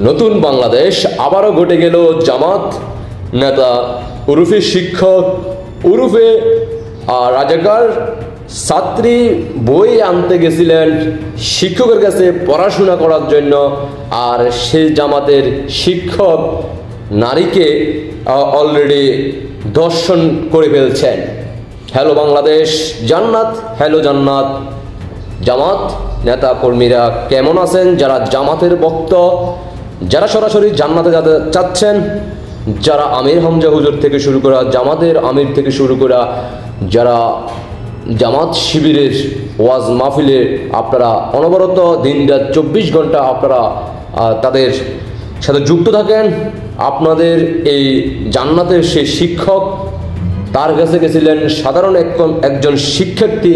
নতুন বাংলাদেশ আবারও ঘটে গেল জামাত নেতা উরুফে শিক্ষক উরুফে রাজাকার ছাত্রী বই আনতে গেছিলেন শিক্ষকের কাছে পড়াশোনা করার জন্য, আর সেই জামাতের শিক্ষক নারীকে অলরেডি ধর্ষণ করে ফেলছেন। হ্যালো বাংলাদেশ, জান্নাত, হ্যালো জান্নাত। জামাত নেতা কর্মীরা কেমন আছেন? যারা জামাতের ভক্ত, যারা সরাসরি জান্নাতে যেতে চাচ্ছেন, যারা আমির হামজা হুজুর থেকে শুরু করা, জামাতের আমির থেকে শুরু করা, যারা জামাত শিবিরের ওয়াজ মাহফিলে আপনারা অনবরত দিনরাত 24 ঘন্টা আপনারা তাদের সাথে যুক্ত থাকেন, আপনাদের এই জান্নাতের সেই শিক্ষক তার কাছে গেছিলেন সাধারণ একজন শিক্ষার্থী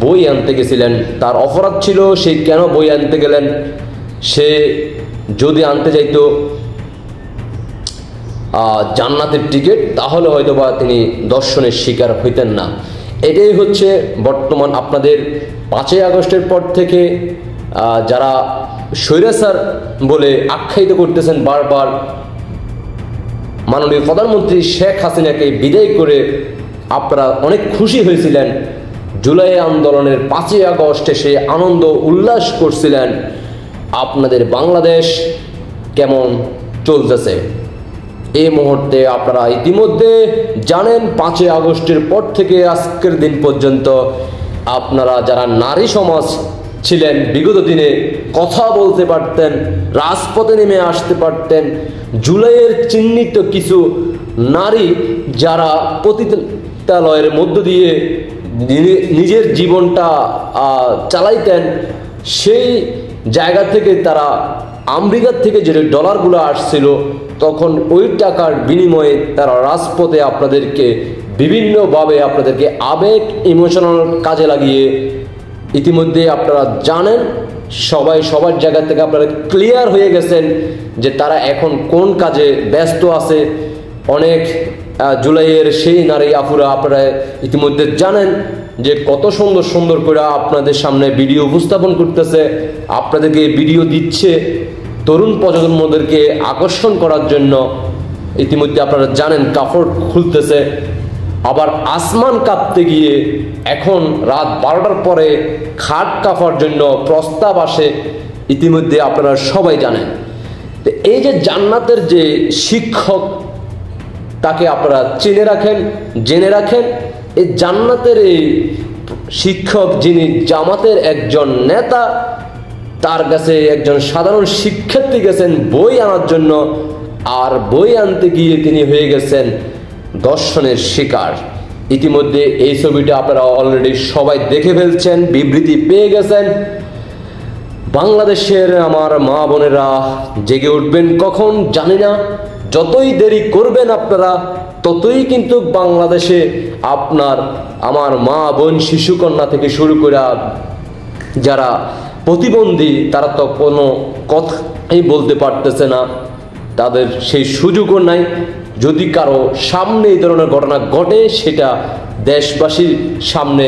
বই আনতে গেছিলেন। তার অপরাধ ছিল সে কেন বই আনতে গেলেন? সে যদি আনতে যাইতো জান্নাতের টিকিট, তাহলে হয়তোবা তিনি দর্শনের শিকার হইতেন না। এটাই হচ্ছে বর্তমান আপনাদের 5ই আগস্টের পর থেকে যারা স্বৈরাচার বলে আখ্যায়িত করতেছেন বারবার, মাননীয় প্রধানমন্ত্রী শেখ হাসিনাকে বিদায় করে আপনারা অনেক খুশি হয়েছিলেন। জুলাই আন্দোলনের 5ই আগস্টে সে আনন্দ উল্লাস করছিলেন। আপনাদের বাংলাদেশ কেমন চলতেছে এই মুহূর্তে আপনারা ইতিমধ্যে জানেন। 5ই আগস্টের পর থেকে আজকের দিন পর্যন্ত আপনারা যারা নারী সমাজ ছিলেন, বিগত দিনে কথা বলতে পারতেন, রাজপথে নেমে আসতে পারতেন, জুলাইয়ের চিহ্নিত কিছু নারী যারা পতিতালয়ের মধ্য দিয়ে নিজের জীবনটা চালাইতেন, সেই জায়গা থেকে তারা আমেরিকার থেকে যে ডলারগুলো আসছিল, তখন ওই টাকার বিনিময়ে তারা রাজপথে আপনাদেরকে বিভিন্নভাবে আপনাদেরকে আবেগ ইমোশনাল কাজে লাগিয়ে ইতিমধ্যে আপনারা জানেন, সবাই সবার জায়গা থেকে আপনারা ক্লিয়ার হয়ে গেছেন যে তারা এখন কোন কাজে ব্যস্ত আছে। অনেক জুলাইয়ের সেই নারী আপুরা আপনারা ইতিমধ্যে জানেন যে কত সুন্দর সুন্দর করে আপনাদের সামনে ভিডিও উপস্থাপন করতেছে, আপনাদেরকে ভিডিও দিচ্ছে তরুণ প্রজন্মদেরকে আকর্ষণ করার জন্য। ইতিমধ্যে আপনারা জানেন কাপড় খুলতেছে, আবার আসমান কাঁপতে গিয়ে এখন রাত 12টার পরে খাট কাঁপার জন্য প্রস্তাব আসে, ইতিমধ্যে আপনারা সবাই জানেন। তো এই যে জান্নাতের যে শিক্ষক, তাকে আপনারা চিনে রাখেন, জেনে রাখেন। এই জান্নাতের এই শিক্ষক যিনি জামাতের একজন নেতা, তার কাছে একজন সাধারণ শিক্ষার্থী গেছেন বই আনার জন্য, আর বই আনতে গিয়ে তিনি হয়ে গেছেন দর্শনের শিকার। ইতিমধ্যে এই ছবিটা আপনারা অলরেডি সবাই দেখে ফেলছেন, বিবৃতি পেয়ে গেছেন। বাংলাদেশের আমার মা বোনেরা জেগে উঠবেন কখন জানি না, যতই দেরি করবেন আপনারা ততই কিন্তু বাংলাদেশে আমার মা বোন শিশুকন্যা থেকে শুরু করে যারা প্রতিবন্ধী, তারা তো কোনো কথাই বলতে পারতেছে না, তাদের সেই সুযোগও নাই। যদি কারো সামনে এই ধরনের ঘটনা ঘটে, সেটা দেশবাসীর সামনে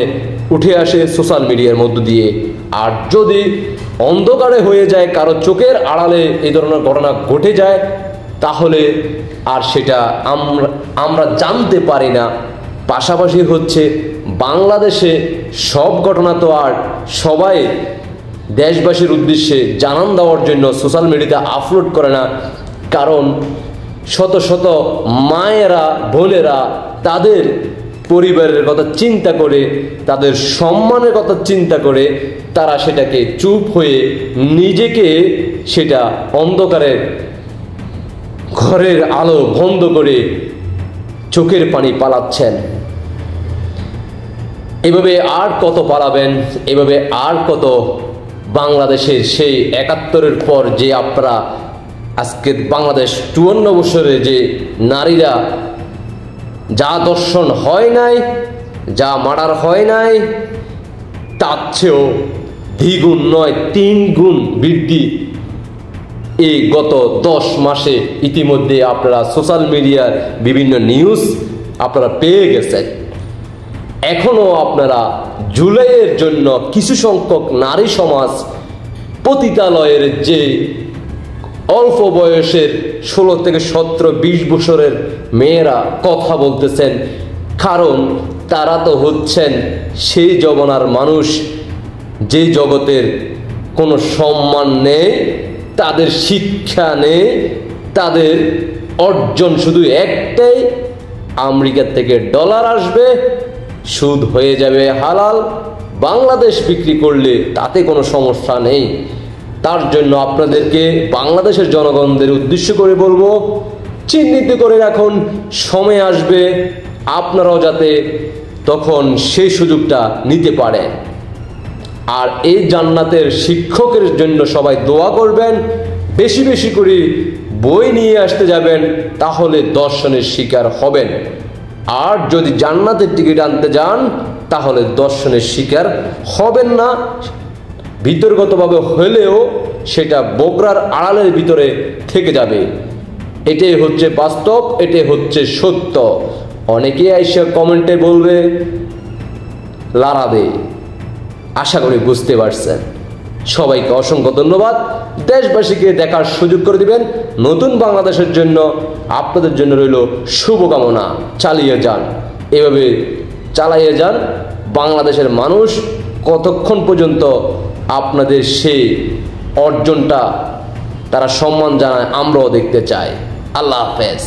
উঠে আসে সোশ্যাল মিডিয়ার মধ্য দিয়ে। আর যদি অন্ধকারে হয়ে যায়, কারো চোখের আড়ালে এই ধরনের ঘটনা ঘটে যায়, তাহলে আর সেটা আমরা জানতে পারি না। পাশাপাশি হচ্ছে বাংলাদেশে সব ঘটনা তো আর সবাই দেশবাসীর উদ্দেশ্যে জানান দেওয়ার জন্য সোশ্যাল মিডিয়াতে আপলোড করে না, কারণ শত শত মায়েরা বোনেরা তাদের পরিবারের কথা চিন্তা করে, তাদের সম্মানের কথা চিন্তা করে তারা সেটাকে চুপ হয়ে নিজেকে সেটা অন্ধকারের ঘরের আলো বন্ধ করে চোখের পানি পালাচ্ছেন। এভাবে আর কত পালাবেন? এভাবে আর কত বাংলাদেশের সেই 71-এর পর যে আপনারা আজকে বাংলাদেশ 54 বছরে যে নারীরা যা দর্শন হয় নাই, যা মার্ডার হয় নাই, তার চেয়েও দ্বিগুণ নয় 3 গুণ বৃদ্ধি এই গত 10 মাসে ইতিমধ্যে আপনারা সোশ্যাল মিডিয়ার বিভিন্ন নিউজ আপনারা পেয়ে গেছেন। এখনো আপনারা জুলাইয়ের জন্য কিছু সংখ্যক নারী সমাজ পতিতালয়ের যে অল্প বয়সের 16 থেকে 17, 20 বছরের মেয়েরা কথা বলতেছেন, কারণ তারা তো হচ্ছেন সেই জমানার মানুষ যে জগতের কোনো সম্মান নেই, তাদের শিক্ষা নেই, তাদের অর্জন শুধু একটাই, আমেরিকা থেকে ডলার আসবে, সুদ হয়ে যাবে হালাল, বাংলাদেশ বিক্রি করলে তাতে কোনো সমস্যা নেই। তার জন্য আপনাদেরকে বাংলাদেশের জনগণদের উদ্দেশ্য করে বলবো, চিহ্নিত করে রাখুন, সময় আসবে আপনারাও যাতে তখন সেই সুযোগটা নিতে পারেন। আর এই জান্নাতের শিক্ষকের জন্য সবাই দোয়া করবেন, বেশি বেশি করে বই নিয়ে আসতে যাবেন, তাহলে দর্শনের শিকার হবেন। আর যদি জান্নাতের টিকিট আনতে যান তাহলে দর্শনের শিকার হবেন না, ভিতরগতভাবে হলেও সেটা বোকরার আড়ালের ভিতরে থেকে যাবে। এটাই হচ্ছে বাস্তব, এটাই হচ্ছে সত্য। অনেকেই আইসা কমেন্টে বলবে লারাদে, আশা করি বুঝতে পারছেন। সবাইকে অসংখ্য ধন্যবাদ। দেশবাসীকে দেখার সুযোগ করে দিবেন। নতুন বাংলাদেশের জন্য আপনাদের জন্য রইল শুভকামনা। চালিয়ে যান, এভাবে চালিয়ে যান। বাংলাদেশের মানুষ কতক্ষণ পর্যন্ত আপনাদের সেই অর্জনটা তারা সম্মান জানায়, আমরাও দেখতে চাই। আল্লাহ হাফেজ।